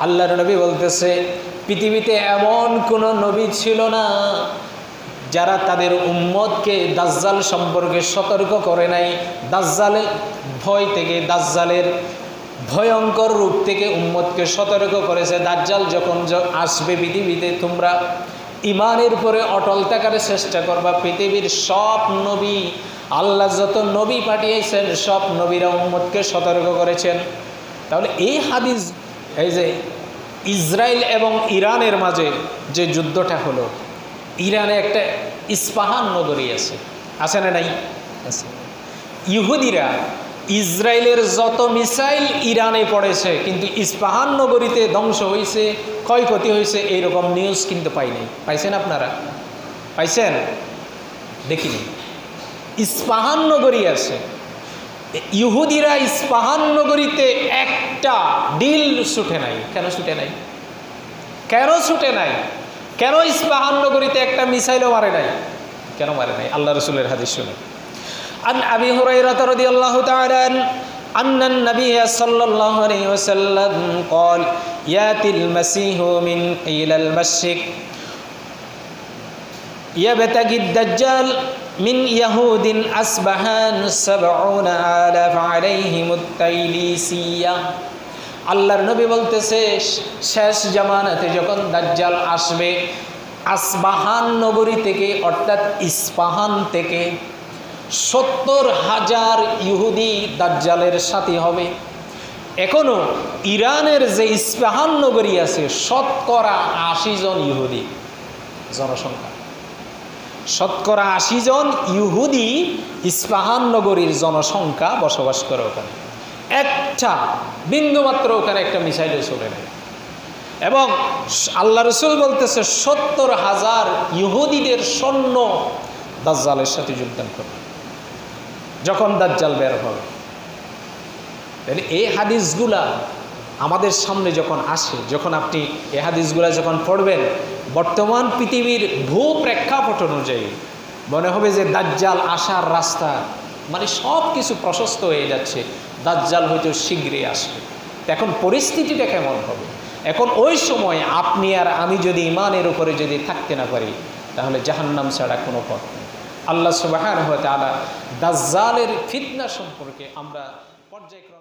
আল্লাহর নবী বলতেছে পৃথিবীতে এমন কোনো নবী ছিল না যারা তাদের উম্মতকে দাজ্জাল সম্পর্কে সতর্ক করে নাই, দাজ্জালের ভয় থেকে, দাজ্জালের ভয়ঙ্কর রূপ থেকে উম্মতকে সতর্ক করেছে। দাজ্জাল যখন আসবে পৃথিবীতে তোমরা ইমানের উপরে অটল থাকার চেষ্টা করবা। পৃথিবীর সব নবী, আল্লাহ যত নবী পাঠিয়েছেন সব নবীরা উম্মতকে সতর্ক করেছেন। তাহলে এই হাদিস, এই যে ইসরায়েল এবং ইরানের মাঝে যে যুদ্ধটা হলো, ইরানে একটা ইস্পাহান নগরী আছে না নাই? আছে। ইহুদিরা ইসরায়েলের যত মিসাইল ইরানে পড়েছে, কিন্তু ইস্পাহান নগরীতে ধ্বংস হয়েছে, ক্ষয়ক্ষতি হয়েছে, এইরকম নিউজ কিন্তু পাইনি। পাইছেন আপনারা? পাইছেন? দেখিনি। ইস্পাহান নগরী আছে, ইহুদিরা ইস্পাহান নগরীতে একটা ডিল ছুটে নাই। কেন ছুটে নাই? কেন ছুটে নাই? কেন ইস্পাহান নগরীতে একটা মিসাইলও মারে নাই? কেন মারে নাই? আল্লাহ রাসূলের হাদিস শুনে। عن أبي هريرة رضي الله تعالى عنه أن النبي صلى الله عليه وسلم قال يأتي المسيح من قيل المشرق يبتغي الدجال من يهود أصبحان 70,000 عليهم التيليسية। আল্লাহর নবী বলতেছে শেষ জামানাতে যখন দাজ্জাল আসবে, আসবাহান নগরী থেকে অর্থাৎ ইস্পাহান থেকে 70,000 ইহুদি দাজ্জালের সাথী হবে। এখনো ইরানের যে ইস্পাহান নগরী আছে, শতকরা 80 জন ইহুদি জনসংখ্যা, শতকরা 80 জন ইহুদি ইস্পাহান নগরীর জনসংখ্যা বসবাস করে ওখানে। একটা বিন্দুমাত্র ওখানে একটা মিসাইলও চলে নেয়। এবং আল্লাহ রাসূল বলতেছে 70,000 ইহুদিদের সৈন্য দাজ্জালের সাথে যোগদান করবে যখন দাজ্জাল বের হবে। তাহলে এই হাদিসগুলা আমাদের সামনে যখন আসে, যখন আপনি এই হাদিসগুলা যখন পড়বেন, বর্তমান পৃথিবীর ভূপ্রেক্ষাপট অনুযায়ী মনে হবে যে দাজ্জাল আসার রাস্তা মানে সব কিছু প্রশস্ত হয়ে যাচ্ছে, দাজ্জাল হয়তো শীঘ্রই আসবে। এখন পরিস্থিতিটা কেমন হবে? এখন ওই সময় আপনি আর আমি যদি ইমানের উপরে যদি থাকতে না পারি, তাহলে জাহান্নাম ছাড়া কোনো পথ নেই। আল্লাহ সুবহানাহু ওয়া তাআলা দাজ্জালের ফিতনা সম্পর্কে আমরা পর্যায়ক্রমে